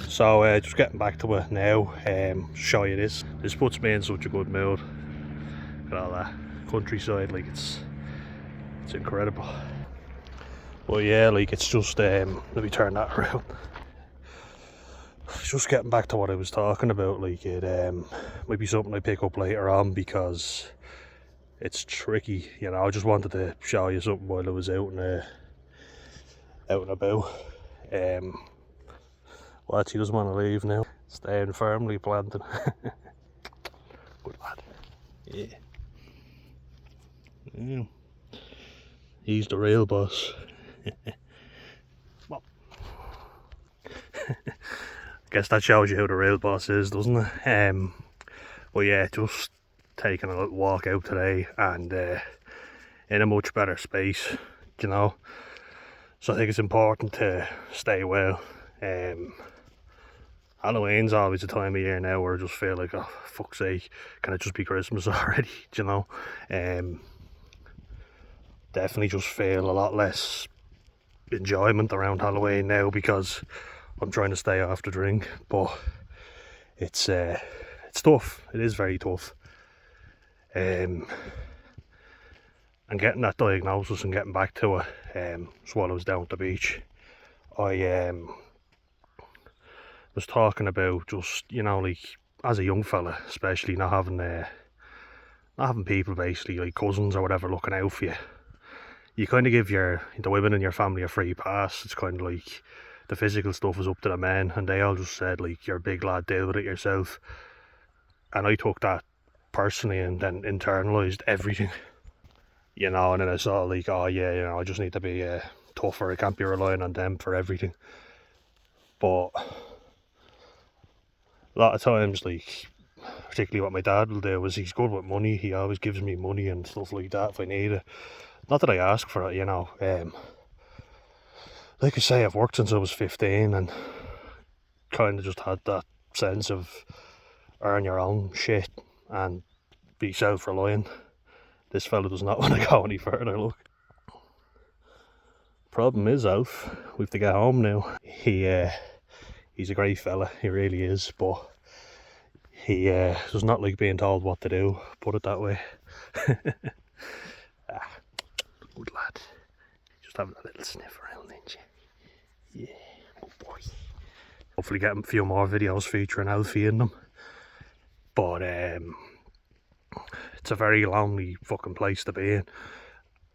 So just getting back to it now, show you this. This puts me in such a good mood. Look at all that countryside, like it's incredible. But yeah, like it's just let me turn that around. Just getting back to what I was talking about, like it might be something I pick up later on because it's tricky, you know. I just wanted to show you something while I was out and about. Well, he doesn't want to leave now. Staying firmly planted. Good lad. Yeah. Yeah. He's the real boss. Well, I guess that shows you who the real boss is, doesn't it? Well, yeah, just taking a little walk out today and in a much better space, you know. So I think it's important to stay well. Halloween's always a time of year now where I just feel like, oh, fuck's sake, can it just be Christmas already, you know? Definitely just feel a lot less enjoyment around Halloween now because I'm trying to stay off the drink, but it's tough. It is very tough. And getting that diagnosis and getting back to it, while I was down at the beach, I was talking about just, you know, like as a young fella, especially not having people basically like cousins or whatever looking out for you. You kind of give the women in your family a free pass. It's kind of like the physical stuff is up to the men, and they all just said like, you're a big lad, deal with it yourself. And I took that personally and then internalised everything, you know. And then I saw like, oh yeah, you know, I just need to be tougher. I can't be relying on them for everything. But a lot of times, like, particularly what my dad will do is he's good with money. He always gives me money and stuff like that if I need it. Not that I ask for it, you know. Like I say, I've worked since I was 15 and kind of just had that sense of earn your own shit and be self-reliant. This fella does not want to go any further, look. Problem is, Alf, we have to get home now. He's a great fella, he really is, but he does not like being told what to do, put it that way. Good lad. Just having a little sniff around, ain't you? Yeah, good boy. Hopefully get a few more videos featuring Alfie in them. But it's a very lonely fucking place to be in.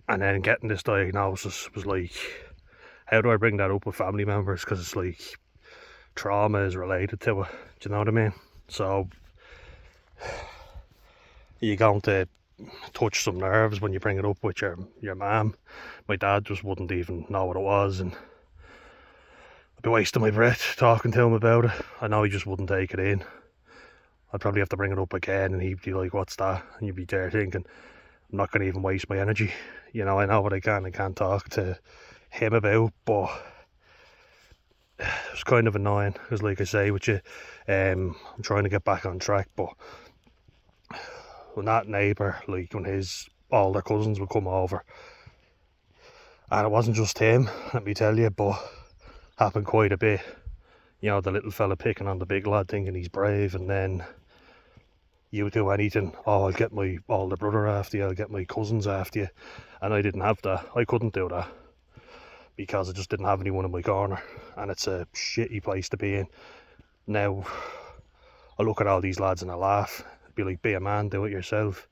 And then getting this diagnosis was like, how do I bring that up with family members? Because it's like, trauma is related to it. Do you know what I mean? So, you're going to touch some nerves when you bring it up with your mum. My dad just wouldn't even know what it was, and I'd be wasting my breath talking to him about it. I know he just wouldn't take it in. I'd probably have to bring it up again and he'd be like, what's that? And you'd be there thinking, I'm not going to even waste my energy. You know, I know what I can't talk to him about, but it's kind of annoying, because like I say with you, I'm trying to get back on track, but when that neighbour, like when all their cousins would come over, and it wasn't just him, let me tell you, but happened quite a bit. You know, the little fella picking on the big lad thinking he's brave, and then you do anything, oh, I'll get my older brother after you, I'll get my cousins after you. And I didn't have that. I couldn't do that because I just didn't have anyone in my corner, and it's a shitty place to be in. Now I look at all these lads and I laugh. It'd be like, be a man, do it yourself.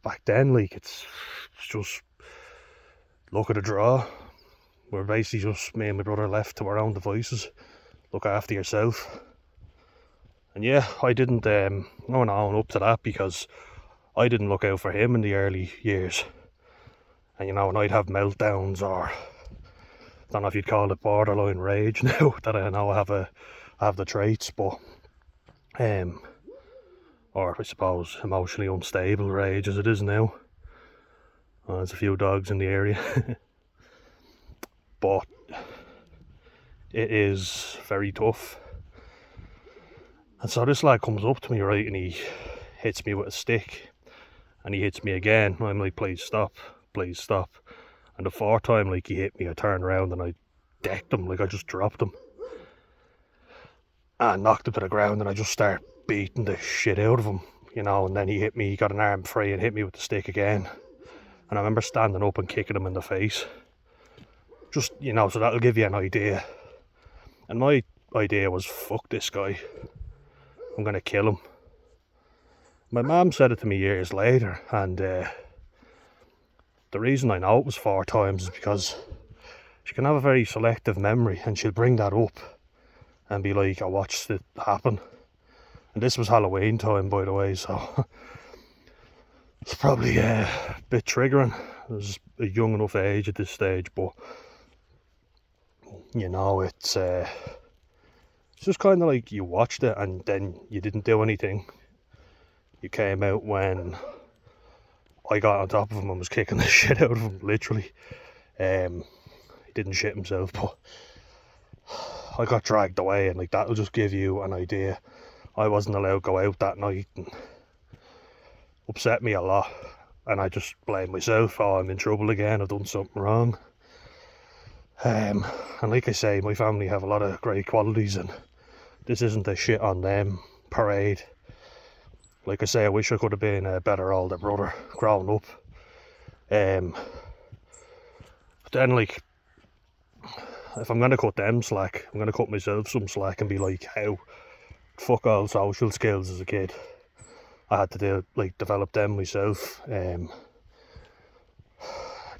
Back then, like, it's just look at a draw. We're basically just me and my brother left to our own devices. Look after yourself. And yeah, I didn't own up to that because I didn't look out for him in the early years. And you know, and I'd have meltdowns, or I don't know if you'd call it borderline rage now that I know I have the traits, but or I suppose emotionally unstable rage as it is now. There's a few dogs in the area. But it is very tough. And so this lad comes up to me, right, and he hits me with a stick, and he hits me again. I'm like, please stop. And the fourth time, like, he hit me, I turned around and I decked him, like I just dropped him. and knocked him to the ground, and I just started beating the shit out of him, you know, and then he hit me, he got an arm free and hit me with the stick again. And I remember standing up and kicking him in the face. Just, you know, so that'll give you an idea. And my idea was, fuck this guy. I'm going to kill him. My mum said it to me years later, and the reason I know it was 4 times is because she can have a very selective memory, and she'll bring that up and be like, I watched it happen. And this was Halloween time, by the way, so it's probably a bit triggering. I was a young enough age at this stage, but you know, it's just kind of like you watched it and then you didn't do anything. You came out when I got on top of him and was kicking the shit out of him, literally. He didn't shit himself, but I got dragged away, and like that'll just give you an idea. I wasn't allowed to go out that night, and upset me a lot, and I just blamed myself. Oh, I'm in trouble again, I've done something wrong. And like I say, my family have a lot of great qualities, and this isn't a shit on them parade. Like I say, I wish I could have been a better older brother growing up. But then, like, if I'm going to cut them slack, I'm going to cut myself some slack and be like, how fuck all social skills as a kid. I had to develop them myself. The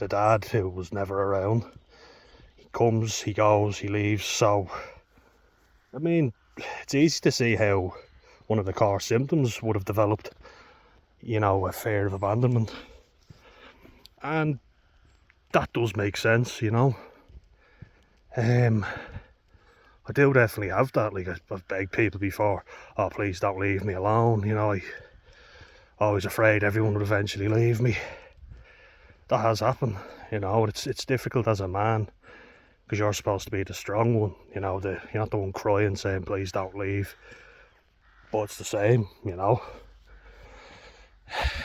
dad, who was never around, he comes, he goes, he leaves. So, I mean, it's easy to see how one of the core symptoms would have developed, you know, a fear of abandonment. And that does make sense, you know. I do definitely have that. Like, I've begged people before, oh, please don't leave me alone, you know. I always afraid everyone would eventually leave me. That has happened, you know. It's difficult as a man, because you're supposed to be the strong one, you know. You're not the one crying saying please don't leave, but it's the same, you know.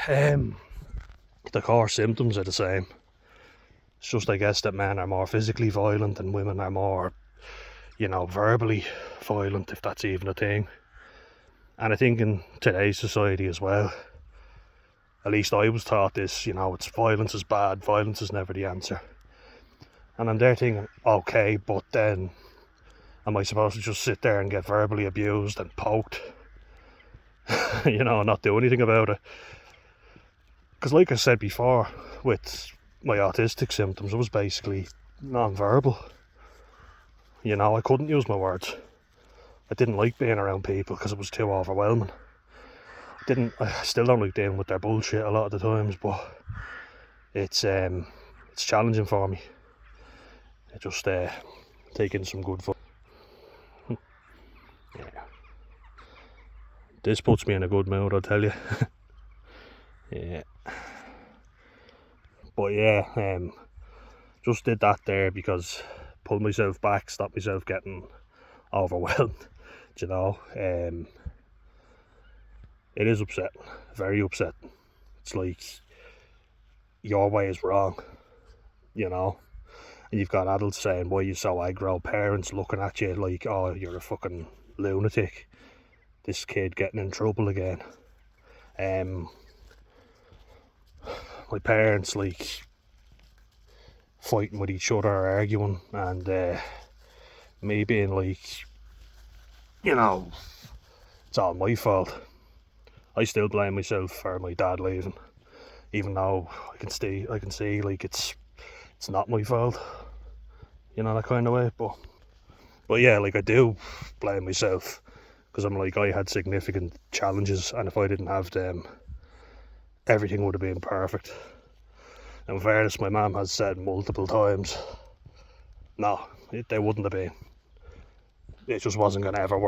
The core symptoms are the same. It's just, I guess, that men are more physically violent and women are more, you know, verbally violent, if that's even a thing. And I think in today's society as well, at least I was taught this, you know, it's violence is bad, violence is never the answer. And I'm there thinking, okay, but then am I supposed to just sit there and get verbally abused and poked, you know, and not do anything about it? Because like I said before, with my autistic symptoms, it was basically non-verbal. You know, I couldn't use my words. I didn't like being around people because it was too overwhelming. I still don't like dealing with their bullshit a lot of the times, but it's challenging for me. I just taking some good fun. Yeah. This puts me in a good mood, I'll tell you. Yeah. But yeah, just did that there because pulled myself back, stopped myself getting overwhelmed. You know, it is upsetting, very upsetting. It's like your way is wrong, you know. And you've got adults saying, why are you so aggro? Parents looking at you like, oh, you're a fucking lunatic. This kid getting in trouble again. My parents, like, fighting with each other, arguing, and me being like, you know, it's all my fault. I still blame myself for my dad leaving, even though I can see like it's not my fault, you know, that kind of way. But yeah, like, I do blame myself, because I'm like, I had significant challenges, and if I didn't have them, everything would have been perfect. In fairness, my mum has said multiple times, no, they wouldn't have been. It just wasn't going to ever work.